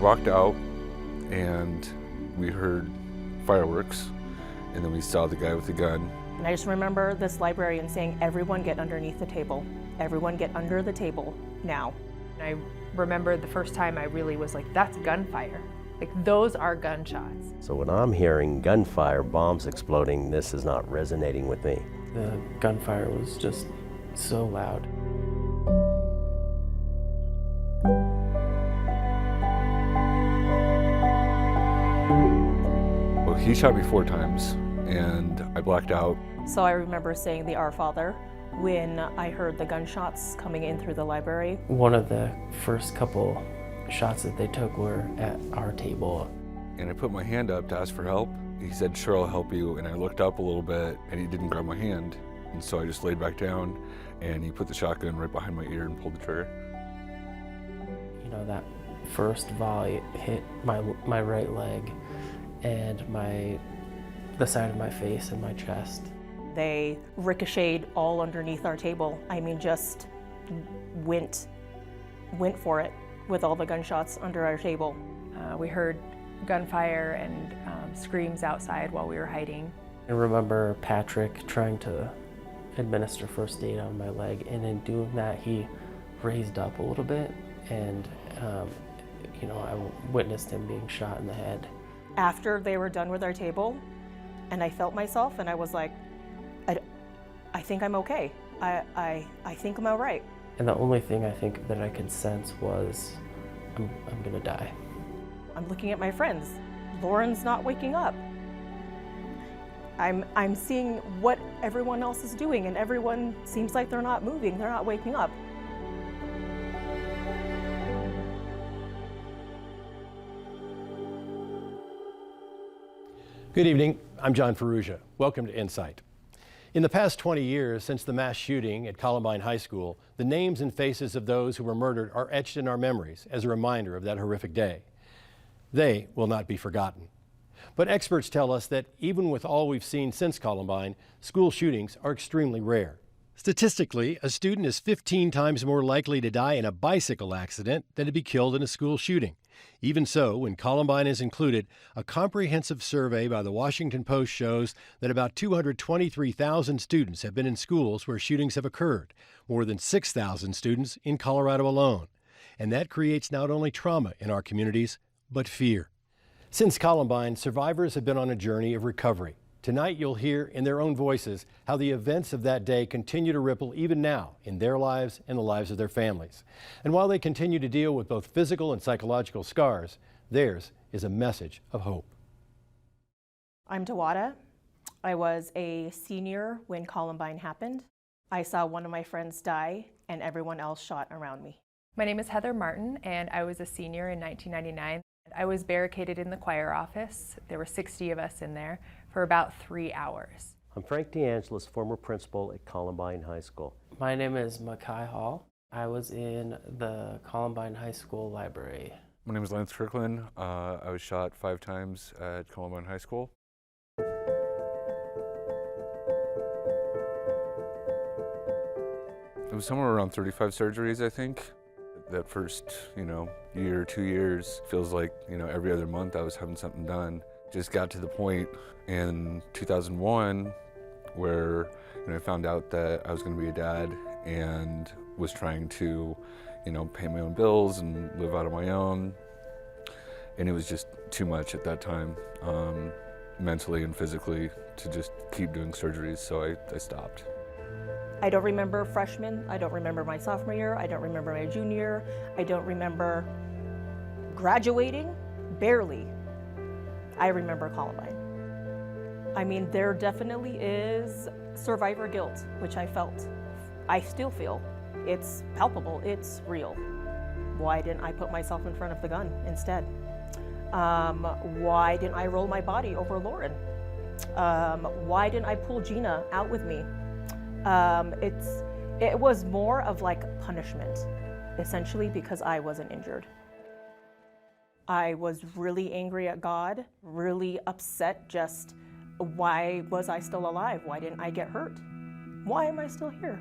Walked out and we heard fireworks, and then we saw the guy with the gun. And I just remember this librarian saying, "Everyone get underneath the table. Everyone get under the table now." I remember the first time I really was like, that's gunfire. Like, those are gunshots. So when I'm hearing gunfire, bombs exploding, this is not resonating with me. The gunfire was just so loud. Well, he shot me 4 times and I blacked out. So I remember saying the Our Father when I heard the gunshots coming in through the library. One of the first couple shots that they took were at our table. And I put my hand up to ask for help. He said, "Sure, I'll help you." And I looked up a little bit and he didn't grab my hand. And so I just laid back down and he put the shotgun right behind my ear and pulled the trigger. You know, that first volley hit my right leg and the side of my face and my chest. They ricocheted all underneath our table. I mean, just went for it with all the gunshots under our table. We heard gunfire and screams outside while we were hiding. I remember Patrick trying to administer first aid on my leg, and in doing that, he raised up a little bit, and you know, I witnessed him being shot in the head. After they were done with our table, and I felt myself, and I was like, I think I'm okay. I think I'm all right. And the only thing I think that I could sense was, I'm gonna die. I'm looking at my friends. Lauren's not waking up. I'm seeing what everyone else is doing, and everyone seems like they're not moving, they're not waking up. Good evening, I'm John Ferrugia. Welcome to Insight. In the past 20 years since the mass shooting at Columbine High School, the names and faces of those who were murdered are etched in our memories as a reminder of that horrific day. They will not be forgotten. But experts tell us that even with all we've seen since Columbine, school shootings are extremely rare. Statistically, a student is 15 times more likely to die in a bicycle accident than to be killed in a school shooting. Even so, when Columbine is included, a comprehensive survey by the Washington Post shows that about 223,000 students have been in schools where shootings have occurred, more than 6,000 students in Colorado alone. And that creates not only trauma in our communities, but fear. Since Columbine, survivors have been on a journey of recovery. Tonight, you'll hear in their own voices how the events of that day continue to ripple even now in their lives and the lives of their families. And while they continue to deal with both physical and psychological scars, theirs is a message of hope. I'm Tawada. I was a senior when Columbine happened. I saw one of my friends die and everyone else shot around me. My name is Heather Martin, and I was a senior in 1999. I was barricaded in the choir office. There were 60 of us in there for about 3 hours. I'm Frank DeAngelis, former principal at Columbine High School. My name is Makai Hall. I was in the Columbine High School library. My name is Lance Kirkland. I was shot 5 times at Columbine High School. It was somewhere around 35 surgeries, I think. That first, year, 2 years, feels like, every other month I was having something done. Just got to the point in 2001 where, I found out that I was going to be a dad and was trying to, pay my own bills and live out on my own. And it was just too much at that time, mentally and physically, to just keep doing surgeries, so I stopped. I don't remember freshman, I don't remember my sophomore year, I don't remember my junior year, I don't remember graduating, barely. I remember Columbine. I mean, there definitely is survivor guilt, which I felt. I still feel. It's palpable, it's real. Why didn't I put myself in front of the gun instead? Why didn't I roll my body over Lauren? Why didn't I pull Gina out with me? It was more of like punishment, essentially, because I wasn't injured. I was really angry at God, really upset. Just why was I still alive? Why didn't I get hurt? Why am I still here?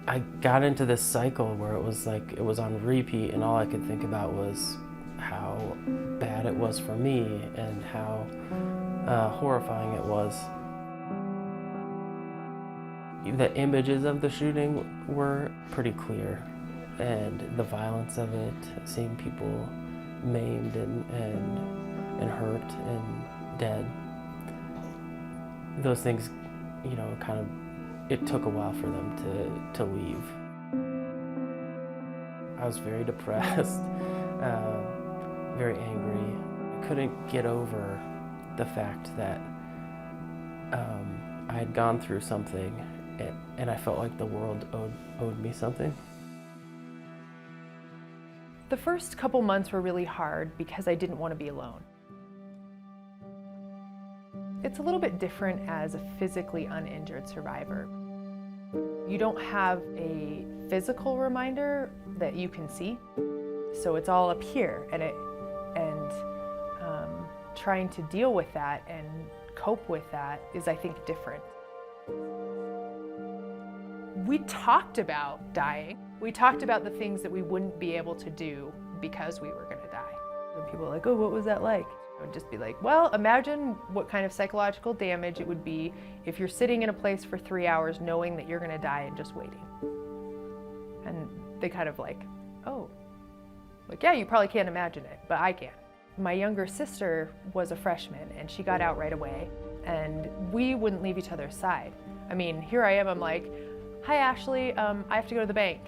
I got into this cycle where it was like it was on repeat, and all I could think about was how bad it was for me and how horrifying it was. The images of the shooting were pretty clear, and the violence of it, seeing people maimed and hurt and dead, those things, you know, kind of, it took a while for them to leave. I was very depressed, very angry. I couldn't get over the fact that I had gone through something and I felt like the world owed me something. The first couple months were really hard because I didn't want to be alone. It's a little bit different as a physically uninjured survivor. You don't have a physical reminder that you can see, so it's all up here, and trying to deal with that and cope with that is, I think, different. We talked about dying. We talked about the things that we wouldn't be able to do because we were going to die. And people were like, oh, what was that like? I would just be like, well, imagine what kind of psychological damage it would be if you're sitting in a place for 3 hours knowing that you're going to die and just waiting. And they kind of like, oh, like, yeah, you probably can't imagine it, but I can. My younger sister was a freshman and she got out right away, and we wouldn't leave each other's side. I mean, here I am, I'm like, hi, Ashley, I have to go to the bank.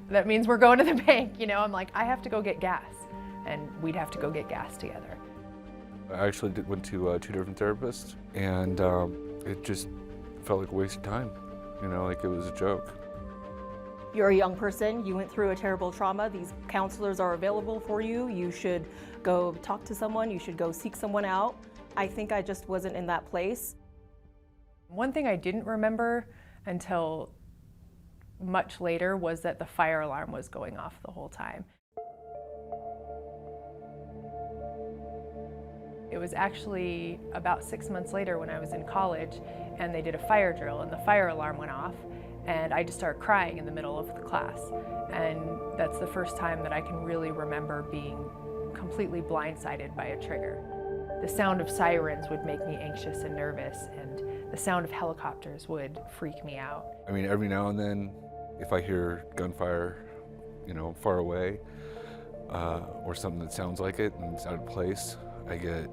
That means we're going to the bank, you know? I'm like, I have to go get gas. And we'd have to go get gas together. I actually went to 2 different therapists, and it just felt like a waste of time. You know, like it was a joke. You're a young person, you went through a terrible trauma, these counselors are available for you, you should go talk to someone, you should go seek someone out. I think I just wasn't in that place. One thing I didn't remember until much later was that the fire alarm was going off the whole time. It was actually about 6 months later when I was in college, and they did a fire drill and the fire alarm went off, and I just started crying in the middle of the class. And that's the first time that I can really remember being completely blindsided by a trigger. The sound of sirens would make me anxious and nervous, and the sound of helicopters would freak me out. I mean, every now and then, if I hear gunfire, you know, far away, or something that sounds like it and it's out of place, I get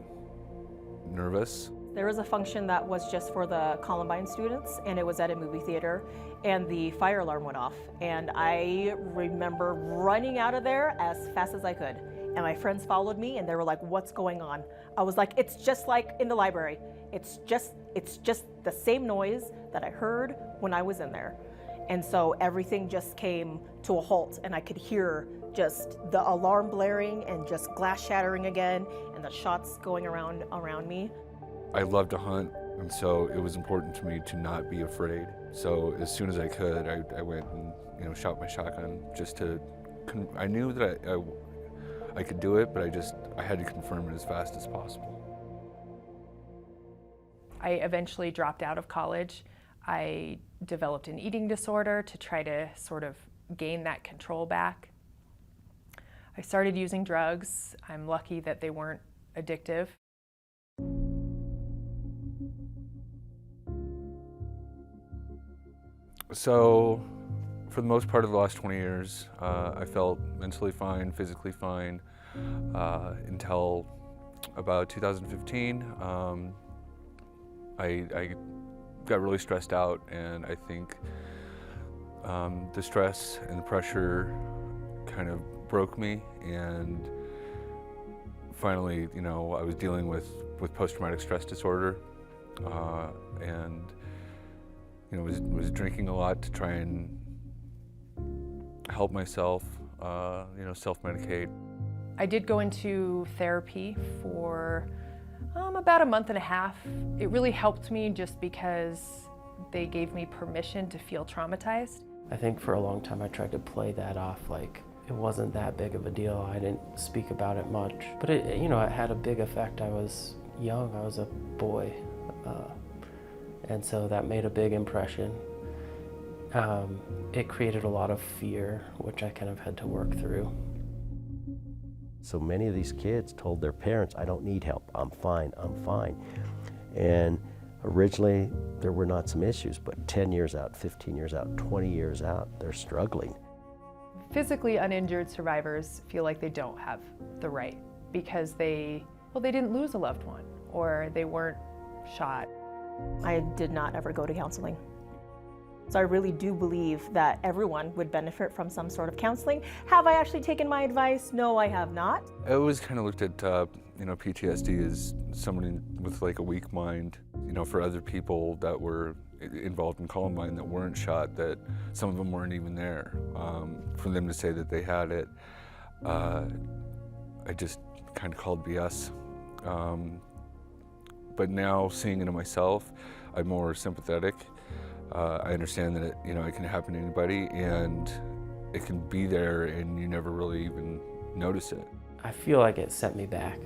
nervous. There was a function that was just for the Columbine students, and it was at a movie theater, and the fire alarm went off. And I remember running out of there as fast as I could. And my friends followed me, and they were like, what's going on? I was like, it's just like in the library. It's just the same noise that I heard when I was in there. And so everything just came to a halt, and I could hear just the alarm blaring and just glass shattering again, and the shots going around me. I love to hunt, and so it was important to me to not be afraid. So as soon as I could, I went and, you know, shot my shotgun just to, I knew that I could do it, but I had to confirm it as fast as possible. I eventually dropped out of college. I developed an eating disorder to try to sort of gain that control back. I started using drugs. I'm lucky that they weren't addictive. So, for the most part of the last 20 years, I felt mentally fine, physically fine, until about 2015. I got really stressed out, and I think the stress and the pressure kind of broke me, and finally, you know, I was dealing with post-traumatic stress disorder, and you know, was drinking a lot to try and help myself, you know, self-medicate. I did go into therapy for about a month and a half. It really helped me just because they gave me permission to feel traumatized. I think for a long time I tried to play that off like it wasn't that big of a deal. I didn't speak about it much, but it, you know, it had a big effect. I was young, I was a boy, and so that made a big impression. It created a lot of fear, which I kind of had to work through. So many of these kids told their parents, I don't need help, I'm fine, I'm fine. And originally there were not some issues, but 10 years out, 15 years out, 20 years out, they're struggling. Physically uninjured survivors feel like they don't have the right because they didn't lose a loved one or they weren't shot. I did not ever go to counseling. So I really do believe that everyone would benefit from some sort of counseling. Have I actually taken my advice? No, I have not. I always kind of looked at, you know, PTSD as someone with like a weak mind. You know, for other people that were involved in Columbine that weren't shot, that some of them weren't even there. For them to say that they had it, I just kind of called BS. But now seeing it in myself, I'm more sympathetic. I understand that you know, it can happen to anybody and it can be there and you never really even notice it. I feel like it set me back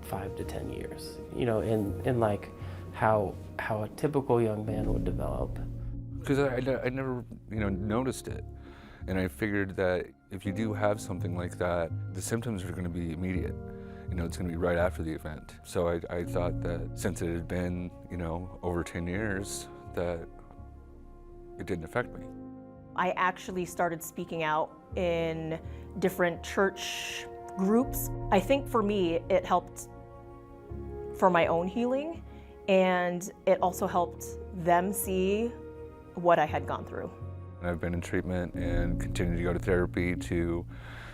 5 to 10 years, you know, in like how a typical young man would develop. Because I never, you know, noticed it. And I figured that if you do have something like that, the symptoms are going to be immediate. You know, it's going to be right after the event. So I thought that since it had been, you know, over 10 years, that it didn't affect me. I actually started speaking out in different church groups. I think for me, it helped for my own healing, and it also helped them see what I had gone through. I've been in treatment and continue to go to therapy to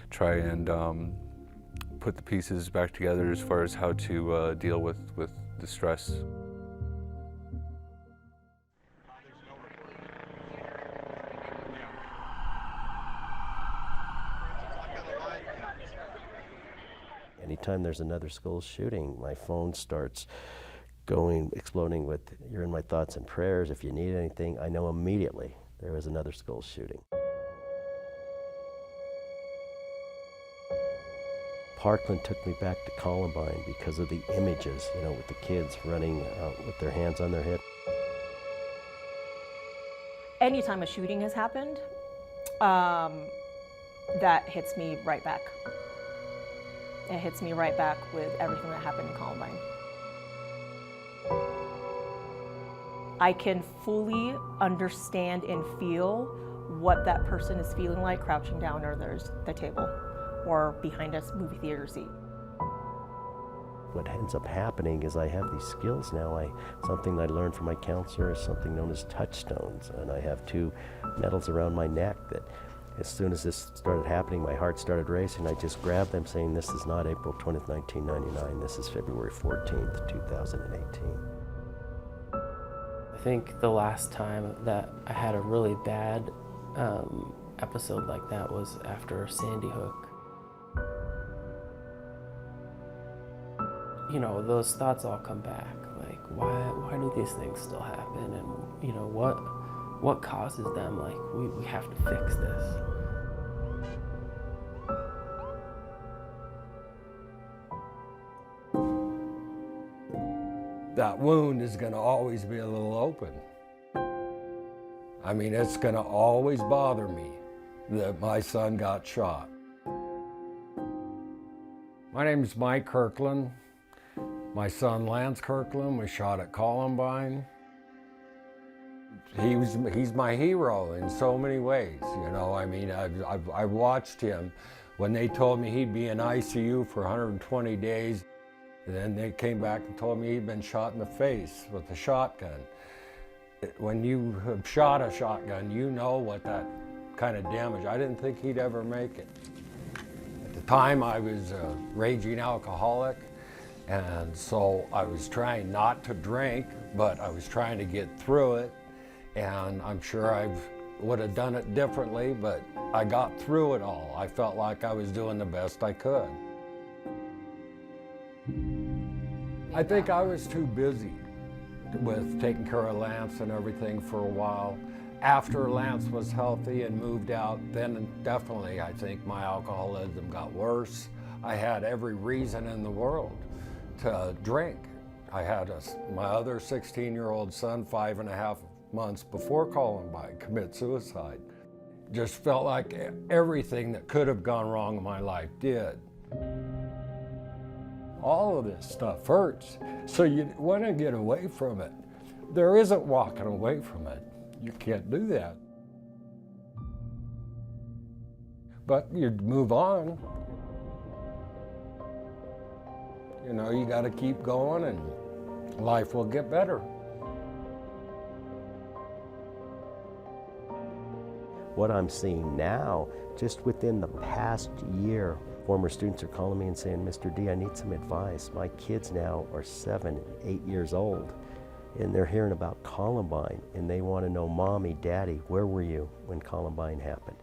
try and put the pieces back together as far as how to deal with the stress. Anytime there's another school shooting, my phone starts exploding with, you're in my thoughts and prayers. If you need anything, I know immediately there was another school shooting. Parkland took me back to Columbine because of the images, you know, with the kids running with their hands on their head. Anytime a shooting has happened, that hits me right back. It hits me right back with everything that happened in Columbine. I can fully understand and feel what that person is feeling like crouching down under the table or behind a movie theater seat. What ends up happening is I have these skills now. Something I learned from my counselor is something known as touchstones, and I have 2 medals around my neck that as soon as this started happening, my heart started racing. I just grabbed them saying, this is not April 20th, 1999, this is February 14th, 2018. I think the last time that I had a really bad episode like that was after Sandy Hook. You know, those thoughts all come back, like why do these things still happen, and you know, what causes them? Like we have to fix this. That wound is going to always be a little open. I mean, it's going to always bother me that my son got shot. My name is Mike Kirkland. My son Lance Kirkland was shot at Columbine. He's my hero in so many ways, you know. I mean, I watched him when they told me he'd be in ICU for 120 days. And then they came back and told me he'd been shot in the face with a shotgun. When you have shot a shotgun, you know what that kind of damage. I didn't think he'd ever make it. At the time I was a raging alcoholic, and so I was trying not to drink, but I was trying to get through it, and I'm sure I would have done it differently, but I got through it all. I felt like I was doing the best I could. I think I was too busy with taking care of Lance and everything for a while. After Lance was healthy and moved out, then definitely I think my alcoholism got worse. I had every reason in the world to drink. I had my other 16-year-old son 5.5 months before Columbine commit suicide. Just felt like everything that could have gone wrong in my life did. All of this stuff hurts, so you want to get away from it. There isn't walking away from it. You can't do that. But you move on. You know, you got to keep going and life will get better. What I'm seeing now, just within the past year, former students are calling me and saying, Mr. D, I need some advice. My kids now are 7, 8 years old, and they're hearing about Columbine, and they want to know, Mommy, Daddy, where were you when Columbine happened?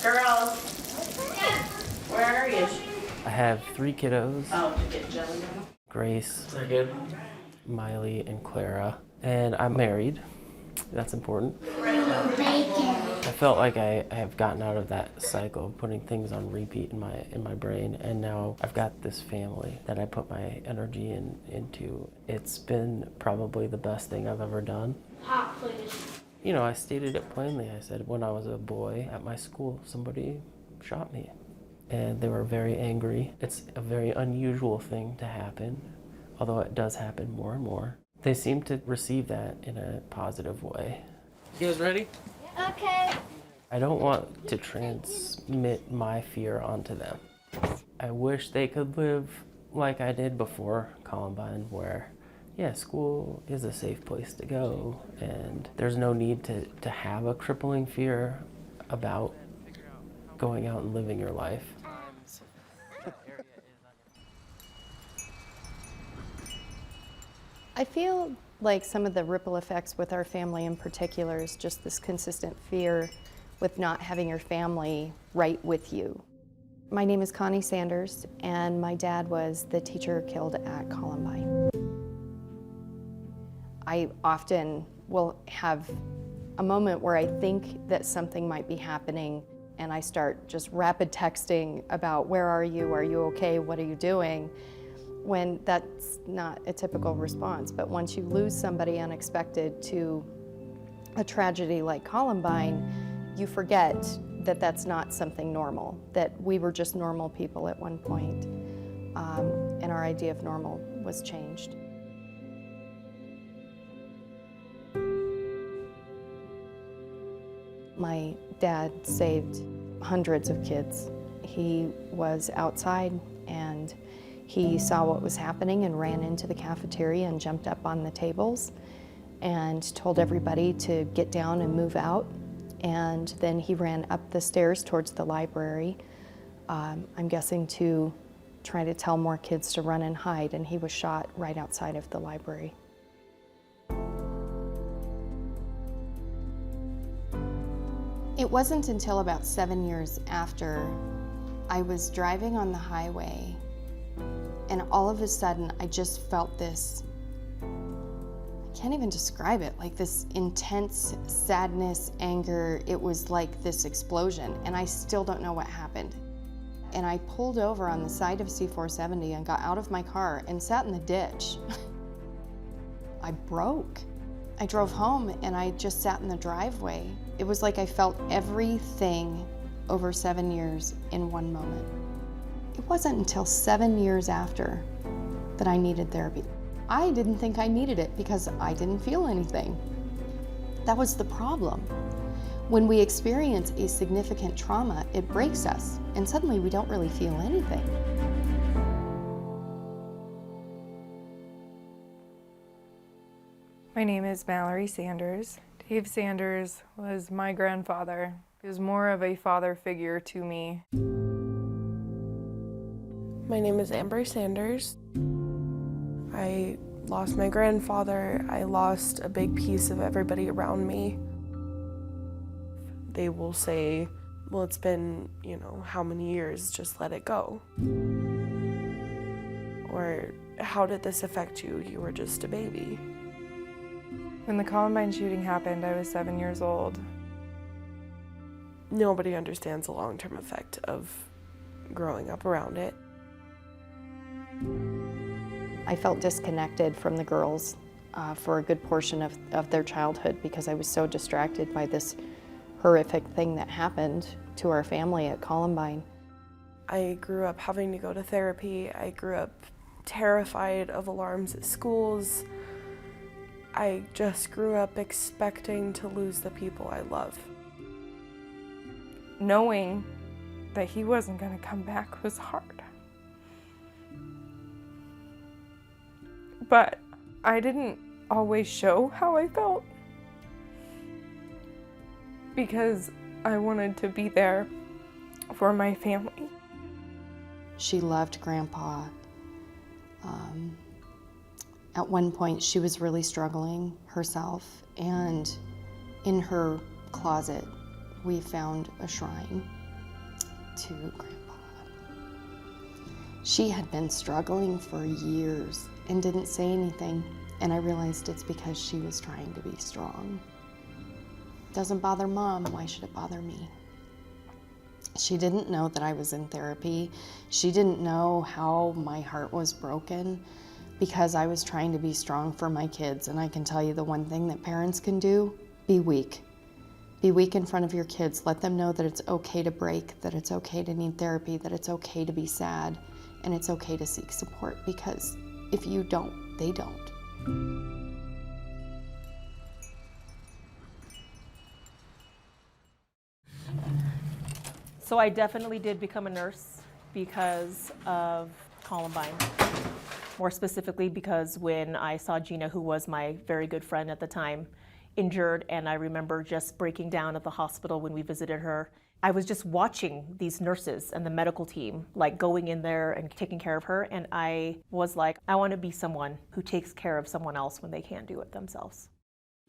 Girls, where are you? I have 3 kiddos. Oh, to get jelly now? Grace, Miley, and Clara. And I'm married. That's important. I felt like I have gotten out of that cycle of putting things on repeat in my brain, and now I've got this family that I put my energy into. It's been probably the best thing I've ever done. Hot, please. You know, I stated it plainly. I said when I was a boy at my school, somebody shot me, and they were very angry. It's a very unusual thing to happen, although it does happen more and more. They seem to receive that in a positive way. You guys ready? Okay. I don't want to transmit my fear onto them. I wish they could live like I did before Columbine, where, yeah, school is a safe place to go, and there's no need to have a crippling fear about going out and living your life. I feel like some of the ripple effects with our family in particular is just this consistent fear with not having your family right with you. My name is Connie Sanders, and my dad was the teacher killed at Columbine. I often will have a moment where I think that something might be happening, and I start just rapid texting about where are you okay, what are you doing? When that's not a typical response. But once you lose somebody unexpected to a tragedy like Columbine, you forget that that's not something normal, that we were just normal people at one point, and our idea of normal was changed. My dad saved hundreds of kids. He was outside and he saw what was happening and ran into the cafeteria and jumped up on the tables and told everybody to get down and move out. And then he ran up the stairs towards the library, I'm guessing to try to tell more kids to run and hide, and he was shot right outside of the library. It wasn't until about 7 years after I was driving on the highway, and all of a sudden I just felt this, I can't even describe it, like this intense sadness, anger. It was like this explosion, and I still don't know what happened. And I pulled over on the side of C-470 and got out of my car and sat in the ditch. I broke. I drove home and I just sat in the driveway. It was like I felt everything over 7 years in one moment. It wasn't until 7 years after that I needed therapy. I didn't think I needed it because I didn't feel anything. That was the problem. When we experience a significant trauma, it breaks us, and suddenly we don't really feel anything. My name is Mallory Sanders. Dave Sanders was my grandfather. He was more of a father figure to me. My name is Amber Sanders. I lost my grandfather. I lost a big piece of everybody around me. They will say, well, it's been, how many years, just let it go. Or, how did this affect you? You were just a baby. When the Columbine shooting happened, I was 7 years old. Nobody understands the long-term effect of growing up around it. I felt disconnected from the girls for a good portion of their childhood because I was so distracted by this horrific thing that happened to our family at Columbine. I grew up having to go to therapy. I grew up terrified of alarms at schools. I just grew up expecting to lose the people I love. Knowing that he wasn't going to come back was hard. But I didn't always show how I felt because I wanted to be there for my family. She loved Grandpa. At one point, she was really struggling herself, and in her closet, we found a shrine to Grandpa. She had been struggling for years and didn't say anything, and I realized it's because she was trying to be strong. Doesn't bother Mom, why should it bother me? She didn't know that I was in therapy. She didn't know how my heart was broken because I was trying to be strong for my kids. And I can tell you the one thing that parents can do, be weak. Be weak in front of your kids. Let them know that it's okay to break, that it's okay to need therapy, that it's okay to be sad, and it's okay to seek support, because if you don't, they don't. So I definitely did become a nurse because of Columbine. More specifically because when I saw Gina, who was my very good friend at the time, injured, and I remember just breaking down at the hospital when we visited her. I was just watching these nurses and the medical team like going in there and taking care of her, and I was like, I want to be someone who takes care of someone else when they can't do it themselves.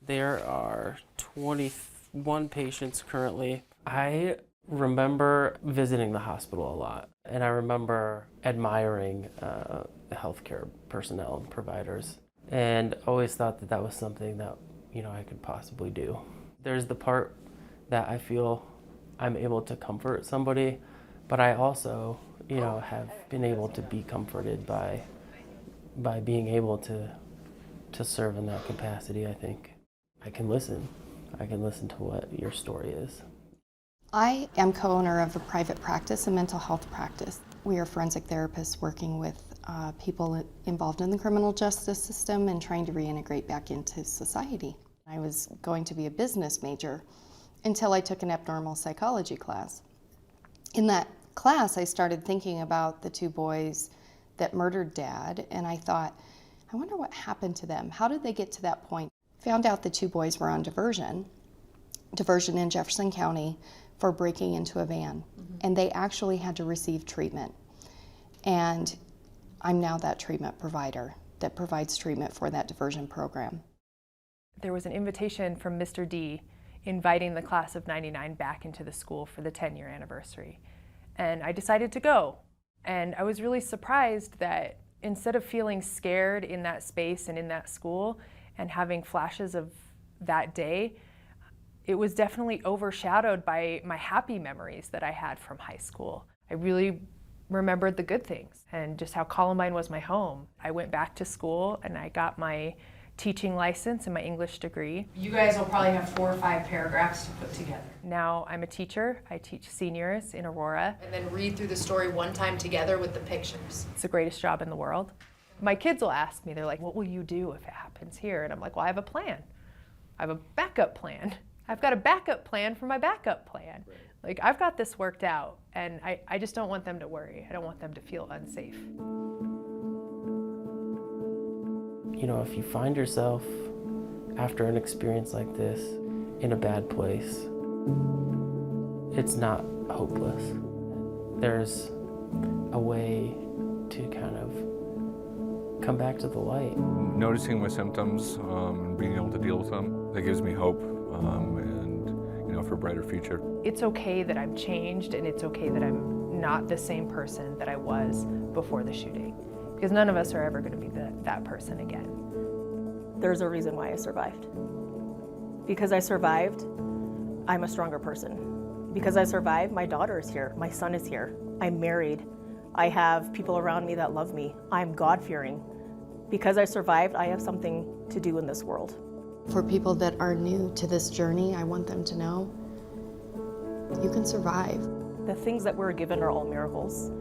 There are 21 patients currently. I remember visiting the hospital a lot, and I remember admiring the healthcare personnel and providers, and always thought that that was something that I could possibly do. There's the part that I feel I'm able to comfort somebody, but I also have been able to be comforted by being able to serve in that capacity. I think I can listen to what your story is. I am co-owner of a private practice, a mental health practice. We are forensic therapists working with people involved in the criminal justice system and trying to reintegrate back into society. I was going to be a business major until I took an abnormal psychology class. In that class, I started thinking about the two boys that murdered Dad, and I thought, I wonder what happened to them. How did they get to that point? Found out the two boys were on diversion in Jefferson County for breaking into a van, and they actually had to receive treatment. And I'm now that treatment provider that provides treatment for that diversion program. There was an invitation from Mr. D inviting the class of '99 back into the school for the 10-year anniversary. And I decided to go. And I was really surprised that instead of feeling scared in that space and in that school and having flashes of that day, it was definitely overshadowed by my happy memories that I had from high school. I really remembered the good things and just how Columbine was my home. I went back to school and I got my teaching license and my English degree. You guys will probably have 4 or 5 paragraphs to put together. Now I'm a teacher. I teach seniors in Aurora. And then read through the story one time together with the pictures. It's the greatest job in the world. My kids will ask me, they're like, what will you do if it happens here? And I'm like, well, I have a plan. I have a backup plan. I've got a backup plan for my backup plan. Right. Like, I've got this worked out, and I just don't want them to worry. I don't want them to feel unsafe. If you find yourself after an experience like this in a bad place, it's not hopeless. There's a way to kind of come back to the light. Noticing my symptoms and being able to deal with them, that gives me hope and, you know, for a brighter future. It's okay that I'm changed, and it's okay that I'm not the same person that I was before the shooting, because none of us are ever going to be that person again. There's a reason why I survived. Because I survived, I'm a stronger person. Because I survived, my daughter is here, my son is here, I'm married, I have people around me that love me, I'm God-fearing. Because I survived, I have something to do in this world. For people that are new to this journey, I want them to know you can survive. The things that we're given are all miracles.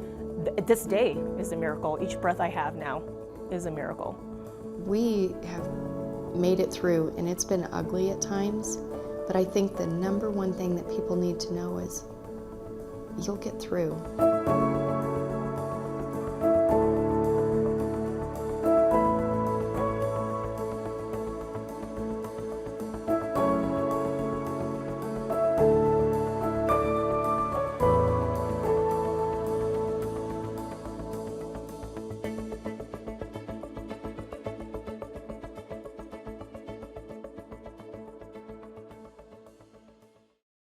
This day is a miracle. Each breath I have now is a miracle. We have made it through, and it's been ugly at times, but I think the number one thing that people need to know is you'll get through.